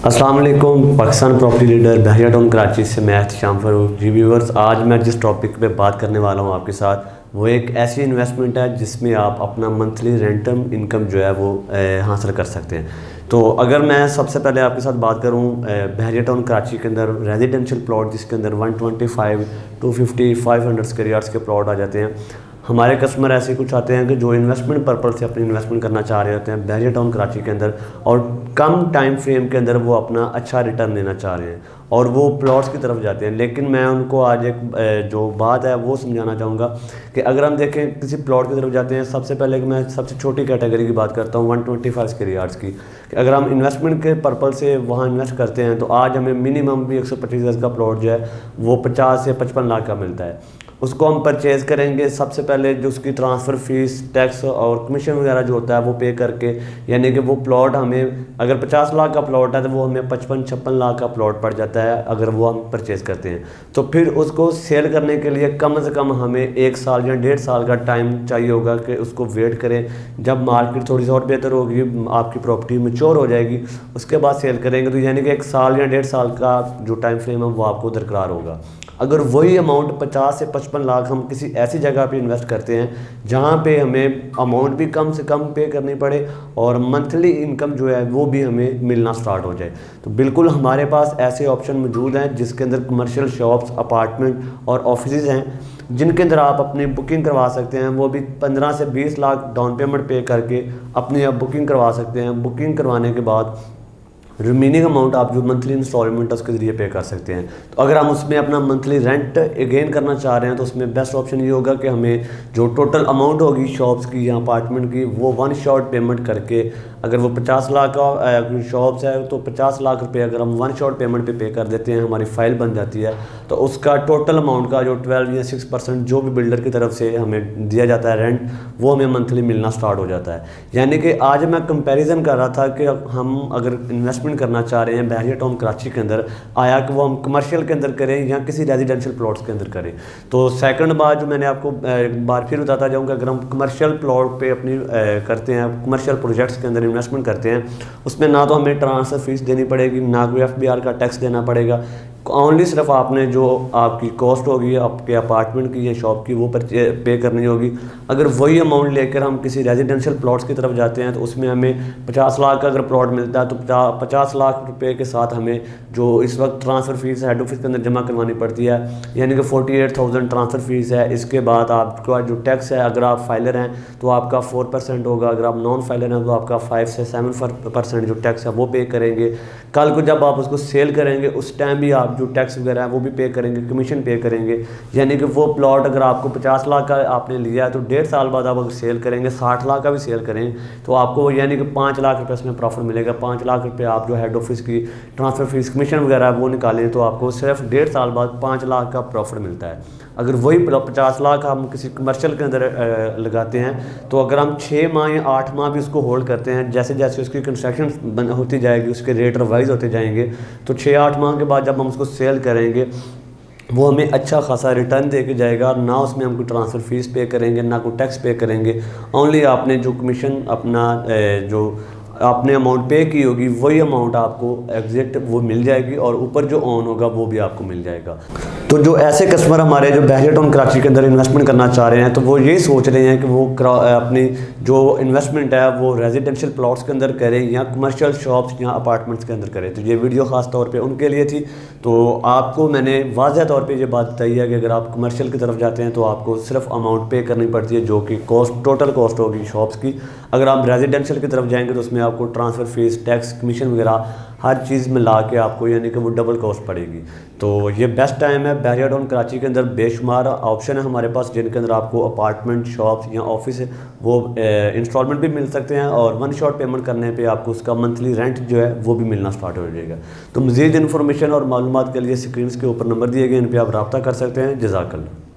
अस्सलाम वालेकुम। Pakistan property leader बहरिया town Karachi से मैं एहतशाम फ़रूक। जी व्यूअर्स, आज मैं जिस टॉपिक पे बात करने वाला हूँ आपके साथ, वो एक ऐसी इन्वेस्टमेंट है जिसमें आप अपना मंथली रेंटल इनकम जो है वो हासिल कर सकते हैं। तो अगर मैं सबसे पहले आपके साथ बात करूँ बहरिया टाउन कराची के अंदर रेजिडेंशियल प्लॉट जिसके अंदर 125, 250, 500 स्क्वायर यार्ड्स के प्लॉट आ जाते हैं। हमारे कस्टमर ऐसे कुछ आते हैं कि जो इन्वेस्टमेंट पर्पज़ से अपनी इन्वेस्टमेंट करना चाह रहे होते हैं बहरिया टाउन कराची के अंदर, और कम टाइम फ्रेम के अंदर वो अपना अच्छा रिटर्न लेना चाह रहे हैं और वो प्लॉट्स की तरफ जाते हैं। लेकिन मैं उनको आज एक जो बात है वो समझाना चाहूँगा कि अगर हम देखें किसी प्लॉट की तरफ जाते हैं, सबसे पहले मैं सबसे छोटी कैटेगरी की बात करता हूँ 125 स्क्वायर यार्ड्स की। कि अगर हम इन्वेस्टमेंट के पर्पज़ से वहाँ इन्वेस्ट करते हैं तो आज हमें मिनिमम भी 125 गज का प्लॉट जो है वो 50 से 55 लाख का मिलता है। उसको हम परचेज़ करेंगे, सबसे पहले जो उसकी ट्रांसफ़र फ़ीस, टैक्स और कमीशन वगैरह जो होता है वो पे करके, यानी कि वो प्लॉट हमें अगर 50 लाख का प्लॉट है तो वो हमें 55-56 लाख का प्लॉट पड़ जाता है अगर वो हम परचेज़ करते हैं। तो फिर उसको सेल करने के लिए कम से कम हमें 1 साल या 1.5 साल का टाइम चाहिए होगा कि उसको वेट करें। जब मार्केट थोड़ी सी और बेहतर होगी, आपकी प्रॉपर्टी मैच्योर हो जाएगी, उसके बाद सेल करेंगे। तो यानी कि 1 साल या 1.5 साल का जो टाइम फ्रेम है वो आपको दरकार होगा। अगर वही अमाउंट 50 से 55 लाख हम किसी ऐसी जगह पे इन्वेस्ट करते हैं जहाँ पे हमें अमाउंट भी कम से कम पे करनी पड़े और मंथली इनकम जो है वो भी हमें मिलना स्टार्ट हो जाए, तो बिल्कुल हमारे पास ऐसे ऑप्शन मौजूद हैं जिसके अंदर कमर्शियल शॉप्स, अपार्टमेंट और ऑफिसेज हैं जिनके अंदर आप अपनी बुकिंग करवा सकते हैं। वो भी 15 से 20 लाख डाउन पेमेंट पे करके अपनी आप बुकिंग करवा सकते हैं। बुकिंग करवाने के बाद रिमेनिंग अमाउंट आप जो मंथली इंस्टॉलमेंट है उसके ज़रिए पे कर सकते हैं। तो अगर हम उसमें अपना मंथली रेंट गेन करना चाह रहे हैं तो उसमें बेस्ट ऑप्शन ये होगा कि हमें जो टोटल अमाउंट होगी शॉप्स की या अपार्टमेंट की वो वन शॉट पेमेंट करके, अगर वो 50 लाख का शॉप्स है तो 50 लाख रुपए अगर हम वन शॉट पेमेंट पे कर देते हैं, हमारी फ़ाइल बन जाती है। तो उसका टोटल अमाउंट का जो 12 या 6% जो भी बिल्डर की तरफ से हमें दिया जाता है रेंट, वो हमें मंथली मिलना स्टार्ट हो जाता है। यानी कि आज मैं कंपैरिजन कर रहा था कि हम अगर इन्वेस्टमेंट करना चाह रहे हैं बहरिया टाउन कराची के अंदर, आया कि वो हम कमर्शियल के अंदर करें या किसी रेजिडेंशियल प्लॉट्स के अंदर करें। तो सेकंड बात जो मैंने आपको एक बार फिर बताता जाऊँगा, अगर हम कमर्शियल प्लॉट पे अपनी करते हैं, कमर्शियल प्रोजेक्ट्स के अंदर इन्वेस्टमेंट करते हैं, उसमें ना तो हमें ट्रांसफ़र फीस देनी पड़ेगी, ना कोई FBR का टैक्स देना पड़ेगा। ओनली सिर्फ आपने जो आपकी कॉस्ट होगी आपके अपार्टमेंट की या शॉप की वो पे करनी होगी। अगर वही अमाउंट लेकर हम किसी रेजिडेंशियल प्लॉट्स की तरफ जाते हैं तो उसमें हमें 50 लाख का अगर प्लॉट मिलता है तो 50 लाख रुपए के साथ हमें जो इस वक्त ट्रांसफ़र फीस हेड ऑफिस के अंदर जमा करवानी पड़ती है, यानी कि 48,000 ट्रांसफ़र फीस है। इसके बाद आपका जो टैक्स है, अगर आप फाइलर हैं तो आपका 4% होगा, अगर आप नॉन फाइलर हैं तो आपका 5 से 7% जो टैक्स है वो पे करेंगे। कल को जब आप उसको सेल करेंगे उस टाइम भी आप जो टैक्स वगैरह है वो भी पे करेंगे, कमीशन पे करेंगे। यानी कि वो प्लॉट अगर आपको 50 लाख का आपने लिया है तो 1.5 साल बाद आप अगर सेल करेंगे, 60 लाख का भी सेल करें तो आपको यानी कि 5 लाख रुपये इसमें प्रॉफिट मिलेगा। 5 लाख रुपये आप जो हेड ऑफिस की ट्रांसफ़र फीस, कमीशन वगैरह वो निकालें तो आपको सिर्फ 1.5 साल बाद 5 लाख का प्रॉफिट मिलता है। अगर वही 50 लाख हम किसी कमर्शियल के अंदर लगाते हैं तो अगर हम 6 माह या 8 माह भी उसको होल्ड करते हैं, जैसे जैसे उसकी कंस्ट्रक्शन होती जाएगी, उसके रेट रिवाइज होते जाएंगे, तो 6-8 माह के बाद जब हम उसको सेल करेंगे वो हमें अच्छा खासा रिटर्न दे के जाएगा। ना उसमें हम कोई ट्रांसफ़र फीस पे करेंगे, ना कोई टैक्स पे करेंगे। ओनली आपने जो कमीशन अपना जो आपने अमाउंट पे की होगी वही अमाउंट आपको एग्जैक्ट वो मिल जाएगी और ऊपर जो ऑन होगा वो भी आपको मिल जाएगा। तो जो ऐसे कस्टमर हमारे जो बहरिया टाउन कराची के अंदर इन्वेस्टमेंट करना चाह रहे हैं तो वो यही सोच रहे हैं कि वो अपनी जो इन्वेस्टमेंट है वो रेजिडेंशियल प्लॉट्स के अंदर करें या कमर्शियल शॉप्स या अपार्टमेंट्स के अंदर करें। तो ये वीडियो ख़ास तौर पे उनके लिए थी। तो आपको मैंने वाज़ह तौर पे ये बात बताई है कि अगर आप कमर्शियल की तरफ जाते हैं तो आपको सिर्फ अमाउंट पे करनी पड़ती है जो कि कॉस्ट, टोटल कॉस्ट होगी शॉप्स की। अगर आप रेजिडेंशियल की तरफ जाएंगे तो उसमें आपको ट्रांसफ़र फीस, टैक्स, कमीशन वगैरह हर चीज़ में ला के आपको यानी कि वो डबल कॉस्ट पड़ेगी। तो ये बेस्ट टाइम है। बहरिया टाउन कराची के अंदर बेशुमार ऑप्शन है हमारे पास जिनके अंदर आपको अपार्टमेंट, शॉप्स या ऑफिस है वो इंस्टॉलमेंट भी मिल सकते हैं और वन शॉट पेमेंट करने पे आपको उसका मंथली रेंट जो है वो भी मिलना स्टार्ट हो जाएगा। तो मज़ीद इन्फॉर्मेशन और मालूमात के लिए स्क्रीन के ऊपर नंबर दिए गए, इन पर आप रब्ता कर सकते हैं। जज़ाकल्लाह।